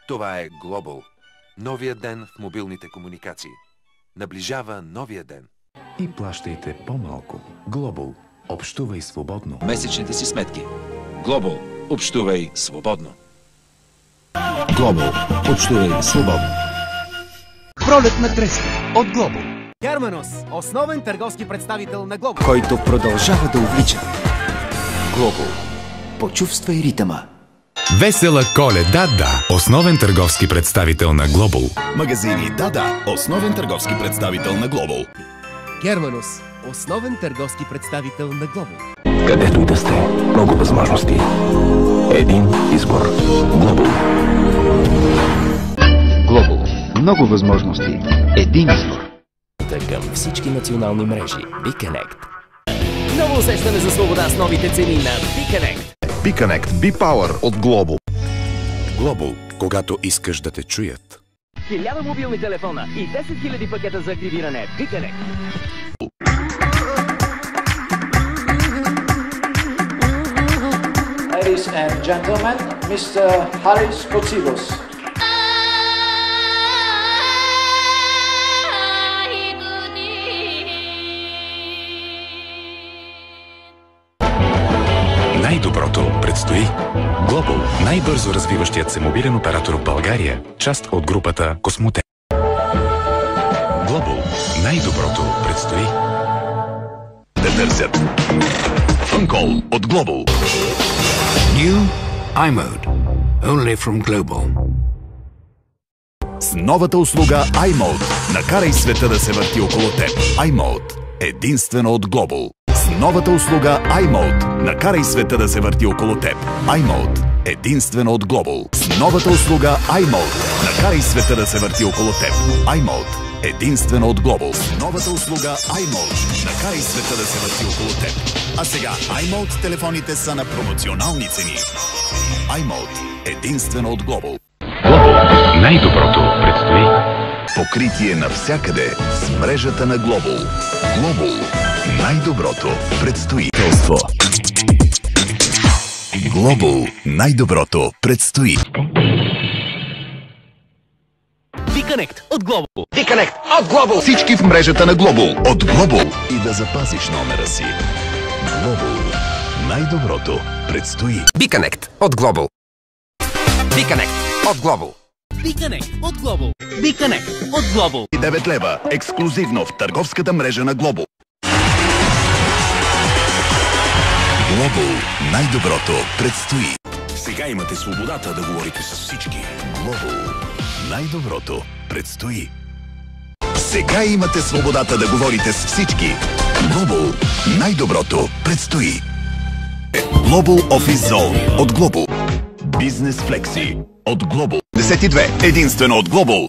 Това е Global. Новия ден в мобилните комуникации. Наближава новия ден. И плащайте по-малко. Global. Общувай свободно. Месечните си сметки. Global. Общувай свободно. Global. Общувай свободно. Пролетна треска от Global. Германус – основен търговски представител на Global, който продължава да увлича. Global. Почувствай ритъма. Весела Коледа, да! Основен търговски представител на Global. Магазини Да, основен търговски представител на Global. Германус – основен търговски представител на Global. Където и да сте, много възможности. Един избор. Global. Global. Много възможности. Един избор. Към всички национални мрежи. BeConnect. Ново усещане за свобода с новите цени на BeConnect. BeConnect B-Power от Global. Global, когато искаш да те чуят. 1000 мобилни телефона и 10 000 пакета за активиране. BeConnect. Ladies and gentlemen, Mr. Haris Kotsidis. Най-доброто предстои. Global, най-бързо развиващият се мобилен оператор в България, част от групата Космоте. Global, най-доброто предстои. Те търсят. Фънкол от Global. New iMode. Only from Global. С новата услуга iMode накарай света да се върти около теб. iMode. Единствено от Global. С новата услуга iMode накарай света да се върти около теб. iMode. Единствено от Global. С новата услуга iMode накарай света да се върти около теб. iMode. Единствено от Global. С новата услуга iMode накарай света да се върти около теб. А сега iMode телефоните са на промоционални цени. iMode. Единствено от Global. Global, най-доброто предстои. Покритие навсякъде с мрежата на Global. Global. Най-доброто предстои. Global. Най-доброто предстои. BeConnect от Global. BeConnect от Global. Всички в мрежата на Global. От Global. И да запазиш номера си. Global. Най-доброто предстои. BeConnect от Global. BeConnect от Global. BeConnect от Global. BeConnect от Global. 9 лева. Ексклюзивно в търговската мрежа на Global. Global. Най-доброто предстои. Сега имате свободата да говорите с всички. Global. Най-доброто предстои. Сега имате свободата да говорите с всички. Global. Най-доброто предстои. Global Office Zone от Global. Business Flexi от Global. 12. Единствено от Global.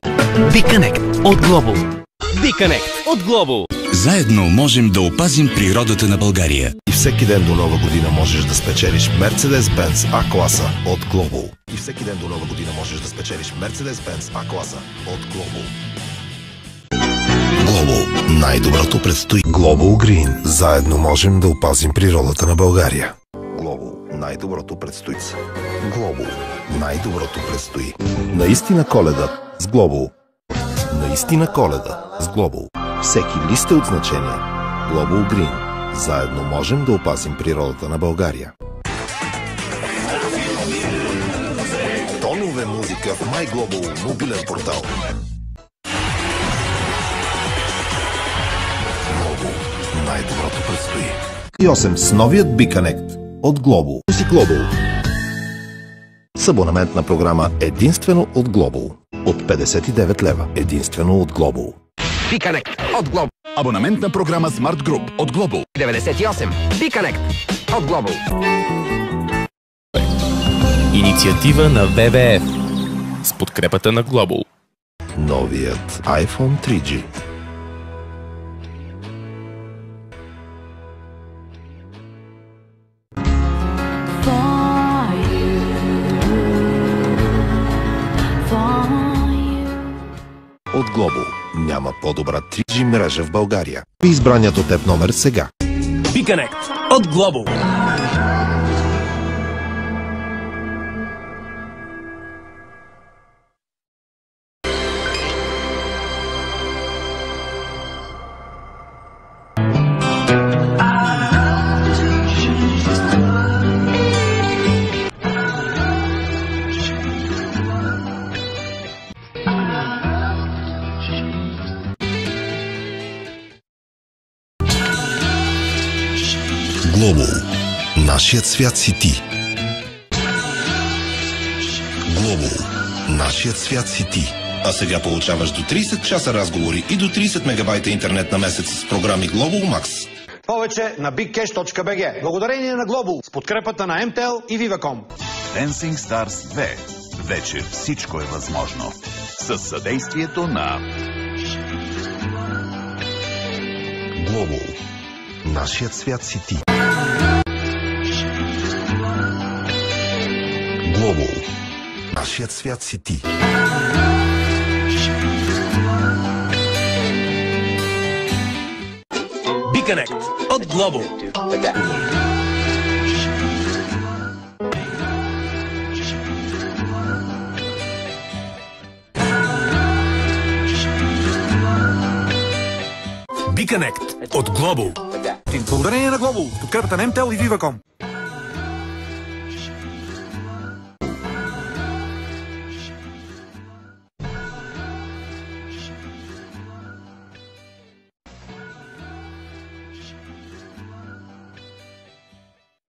BeConnect от Global. BeConnect от Global. Заедно можем да опазим природата на България. И всеки ден до Нова година можеш да спечелиш Mercedes-Benz A-класа от Global. И всеки ден до Нова година можеш да спечелиш Mercedes-Benz A-класа от Global. Global. Най-доброто предстои. Global Green. Заедно можем да опазим природата на България. Global. Най-доброто предстои. Global. Най-доброто предстои. Наистина Коледа с Global. Наистина Коледа с Global. Всеки лист е от значение. Global Green. Заедно можем да опазим природата на България. Тонове музика в MyGlobal мобилен портал. Global. Най-доброто предстои. И 8 с новият BeConnect от Global. Global. С абонаментна програма единствено от Global. От 59 лева. Единствено от Global. BeConnect от Global. Абонаментна програма Smart Group от Global. 98. BeConnect от Global. Инициатива на ВВФ с подкрепата на Global. Новият iPhone 3G. От Global. Няма по-добра 3G мрежа в България. Избраният от теб номер сега. BeConnect от Global. Global. Нашият свят си ти. Global. Нашият свят си ти. А сега получаваш до 30 часа разговори и до 30 мегабайта интернет на месец с програми Global Max. Повече на bigcash.bg. Благодарение на Global с подкрепата на MTEL и Viva.com. Dancing Stars 2. Вече всичко е възможно. Със съдействието на Global. Нашият свят си ти. Global. Нашият свят си ти. BeConnect от Global. BeConnect от Global. Благодарение на Global с подкрепата на MTEL и Viva.com.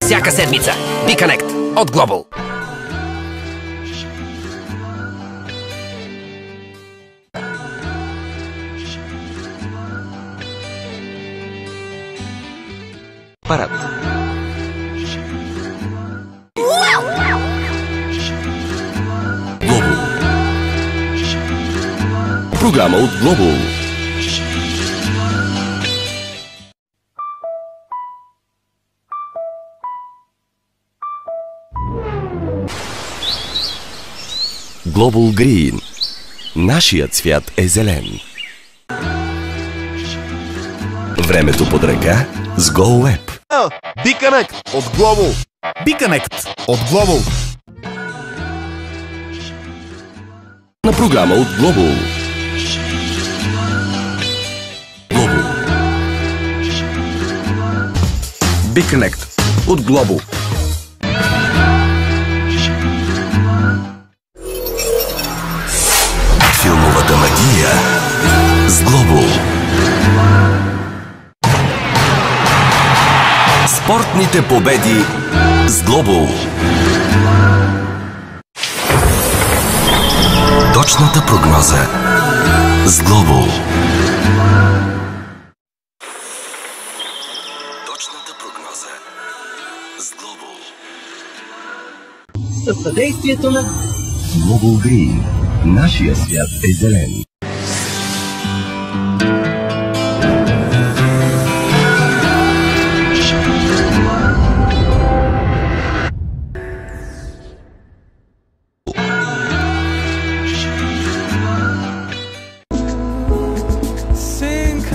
Всяка седмица. BeConnect от Global. Парад. Global. Програма от Global. Global Green. Нашият свят е зелен. Времето под ръка с GoWeb. BeConnect от Global. BeConnect от Global. На програма от Global. Global. BeConnect от Global. Филмовата магия с Global. Спортните победи с Global. Точната прогноза с Global. Точната прогноза с Global. Със съдействието на Global Green. Нашия свят е зелен.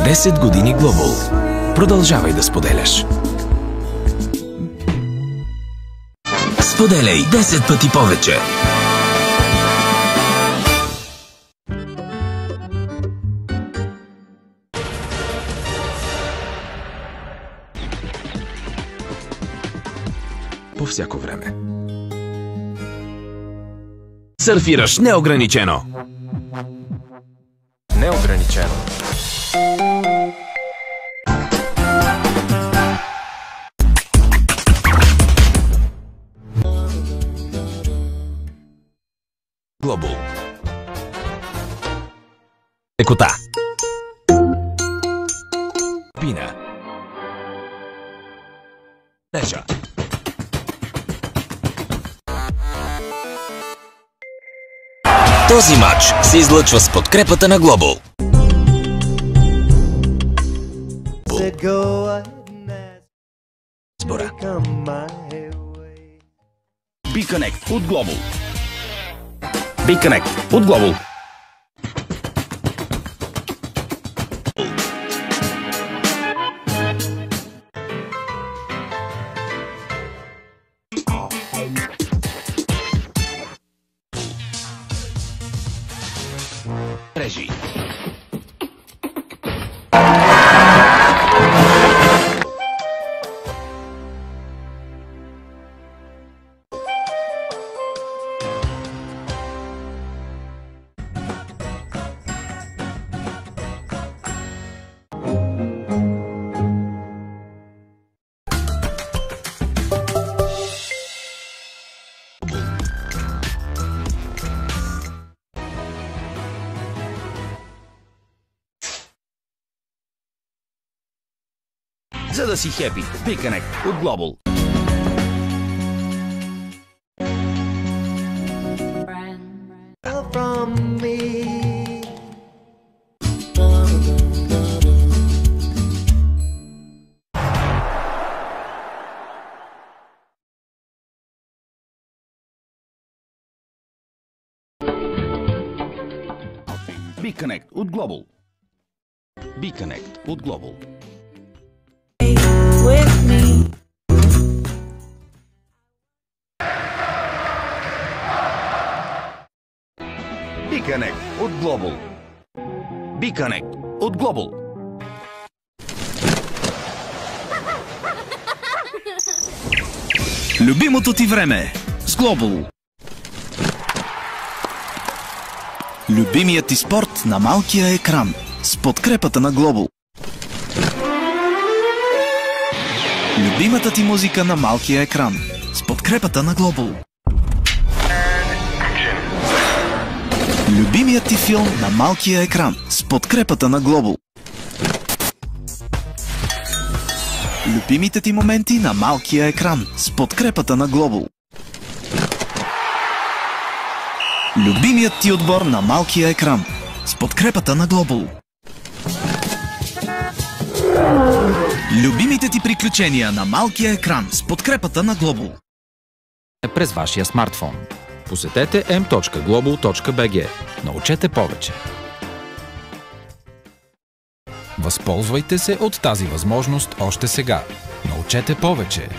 Десет години Global. Продължавай да споделяш. Споделяй 10 пъти повече. По всяко време. Сърфираш неограничено. Неограничено. Global. Лекота. Пина. Лежа. Този матч се излъчва с подкрепата на Global. Сбора. BeConnect от Global. BeConnect от Global. Режи. за да си хепи. BeConnect от Global. BeConnect от Global. BeConnect от Global. BeConnect от Global. BeConnect от Global. Любимото ти време с Global. Любимият ти спорт на малкия екран с подкрепата на Global. Любимата ти музика на малкия екран с подкрепата на Global. Любимият ти филм на малкия екран с подкрепата на Global. Любимите ти моменти на малкия екран с подкрепата на Global. Любимият ти отбор на малкия екран с подкрепата на Global. Любимите ти приключения на малкия екран с подкрепата на Global. През вашия смартфон. Посетете m.global.bg. Научете повече. Възползвайте се от тази възможност още сега. Научете повече.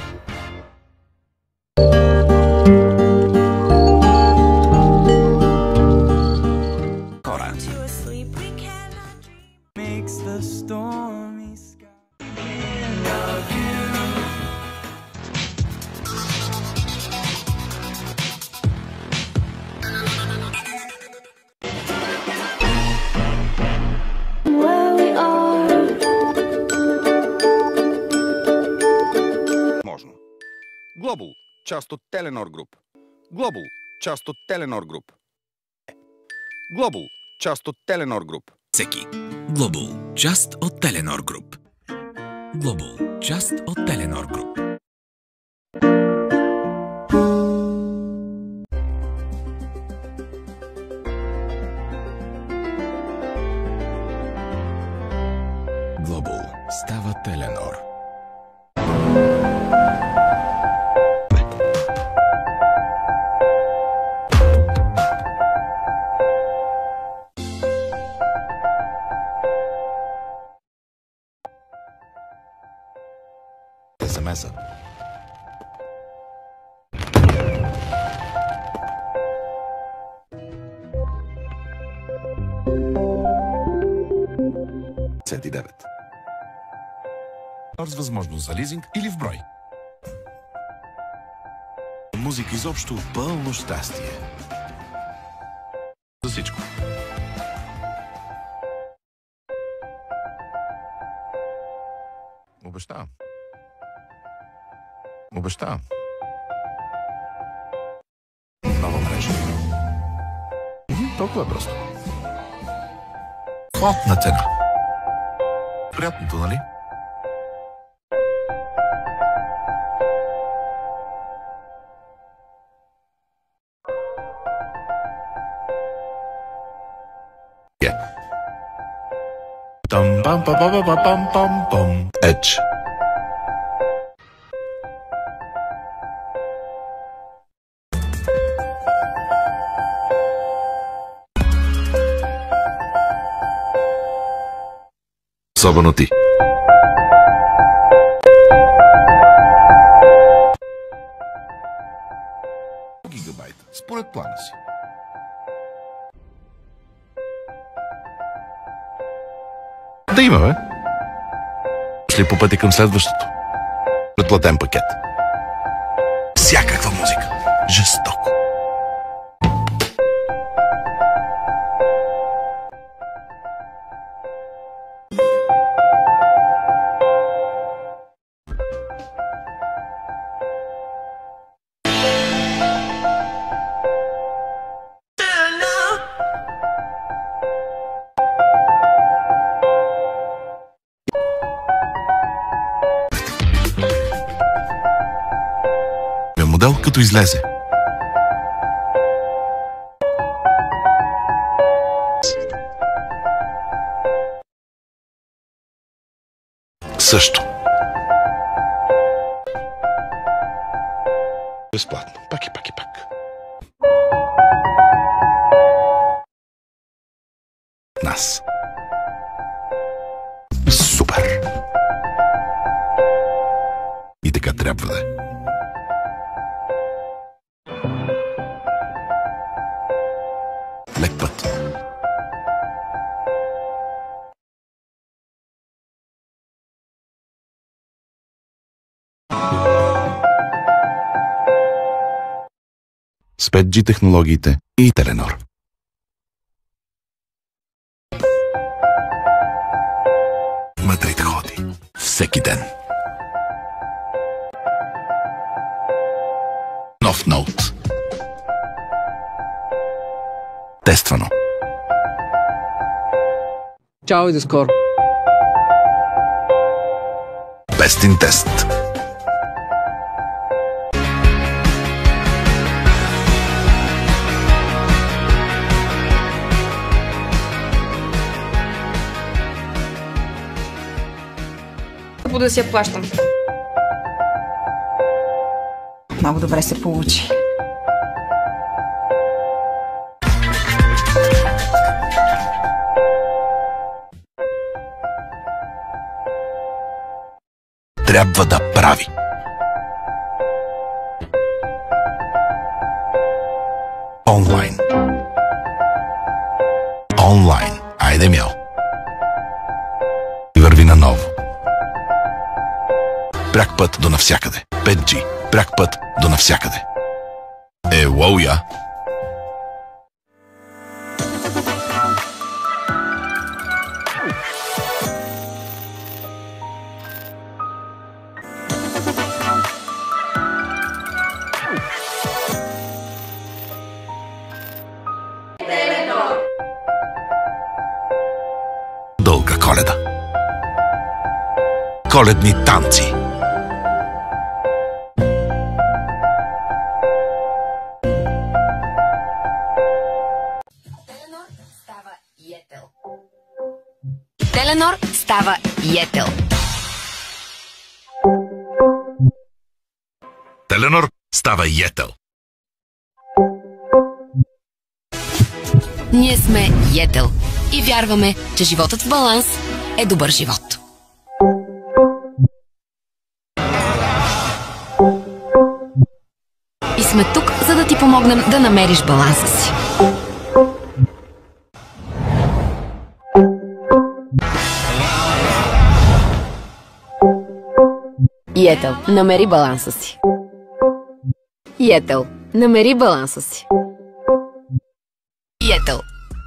Global, част от Telenor Group. Global, част от Telenor Group. Global, част от Telenor Group. Всеки. Global, част от Telenor Group. Global, част от Telenor Group. Global става Telenor. SMS-а. С възможност за лизинг или в брой. Музика изобщо пълно щастие. За всичко. Обещавам. Обещавам. Нова мрежа. Толкова е просто. Хлопна цена. Приятното, нали? Edge. Особено ти. Гигабайт, според плана си. Да имаме. Шли по пъти към следващото. Предплатен пакет. Всякаква музика. Жестоко. като излезе. Също. Безплатно. Пак и пак и пак. Нас. Супер. И така трябва да е. Лек път. С 5G технологиите и Теленор. Мадрид ходи всеки ден. Нов ноут. Тествано. Чао и до скоро. Best in тест. Да си я плащам. Много добре се получи. Трябва да прави. Онлайн. Онлайн. Айде мял. И върви наново. Пряк път до навсякъде. 5G. Пряк път до навсякъде. Уоу я! Дълга Коледа. Коледни танци. Теленор става Йетел. Теленор става Йетел. Ние сме Йетел и вярваме, че животът в баланс е добър живот. И сме тук, за да ти помогнем да намериш баланса си. Йетел, намери баланса си. Йетел, намери баланса си. Йетел,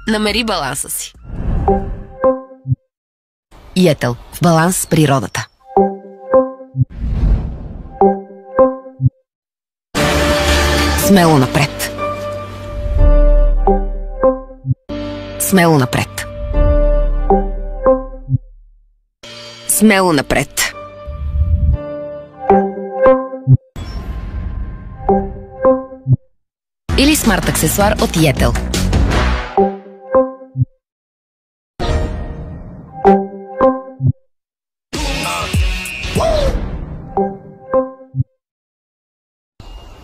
намери баланса си. Йетел, в баланс с природата. Смело напред. Смело напред. Смело напред. Или смарт аксесуар от Йетел.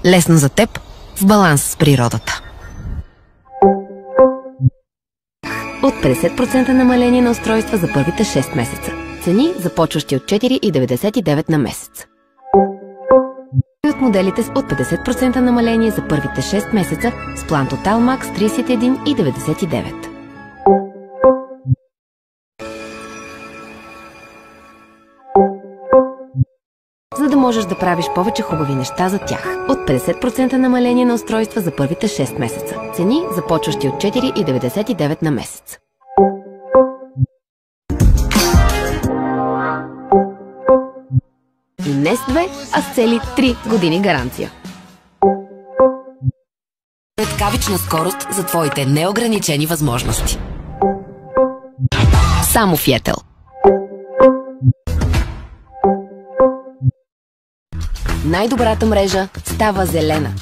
Лесно за теб, в баланс с природата. От 50% намаление на устройства за първите 6 месеца. Цени започващи от 4,99 на месец. От моделите с от 50% намаление за първите 6 месеца с план Total Max 31,99. За да можеш да правиш повече хубави неща за тях. От 50% намаление на устройства за първите 6 месеца. Цени започващи от 4,99 на месец. И не с 2, а с цели 3 години гаранция. Светкавична скорост за твоите неограничени възможности. Само в Йетел. най-добрата мрежа става зелена.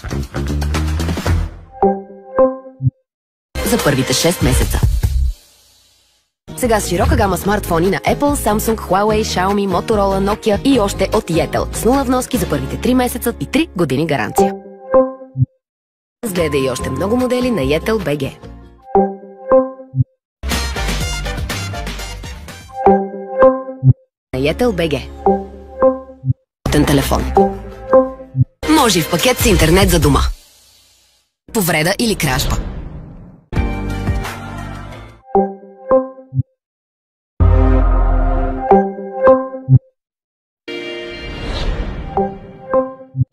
За първите 6 месеца. Сега с широка гама смартфони на Apple, Samsung, Huawei, Xiaomi, Motorola, Nokia и още от Yetel. С 0 вноски за първите 3 месеца и 3 години гаранция. Разгледай и още много модели на Yetel BG. На Yetel BG. Телефон. Може и в пакет с интернет за дома. Повреда или кражба.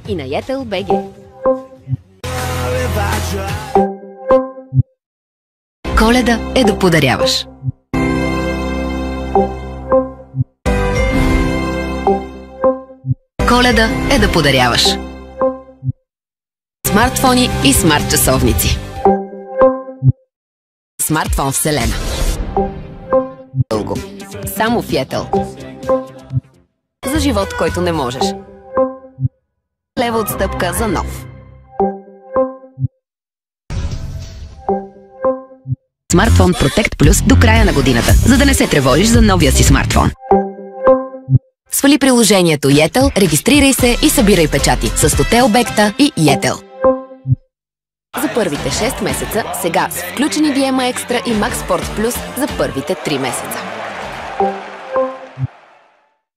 И на Yetel BG. Коледа е да подаряваш. Коледа е да подаряваш. Смартфони и смарт часовници. Смартфон Вселена. Дълго. Само в Yetel. За живот, който не можеш. Лева отстъпка за нов. Смартфон Protect Plus до края на годината, за да не се тревожиш за новия си смартфон. Свали приложението Yetel, регистрирай се и събирай печати с 100 обекта и Yetel. За първите 6 месеца, сега с включени DMA Extra и Max Sport Plus за първите 3 месеца.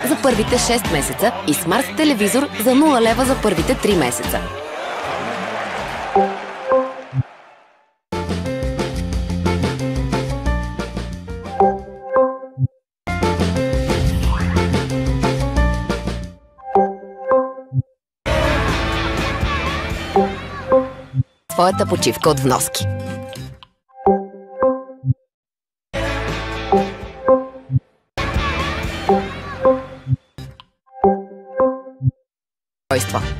За първите 6 месеца и смарт телевизор за 0 лева за първите 3 месеца. Твоята почивка от вноски.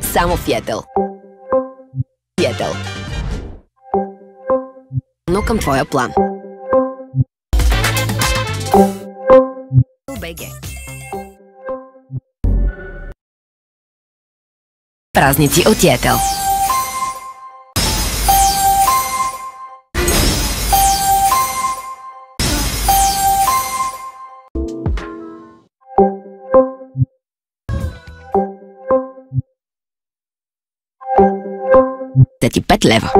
Само в Yetel. Yetel. Но към твоя план. BG. Празници от Yetel. Ти 5 лева.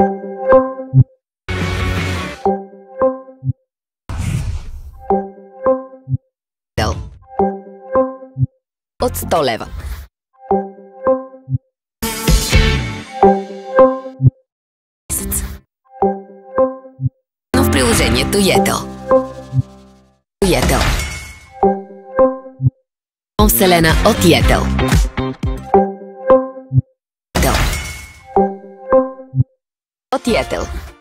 От 100 лева. Но в приложението Yetel. Yetel. Вселена от Yetel. От Yetel.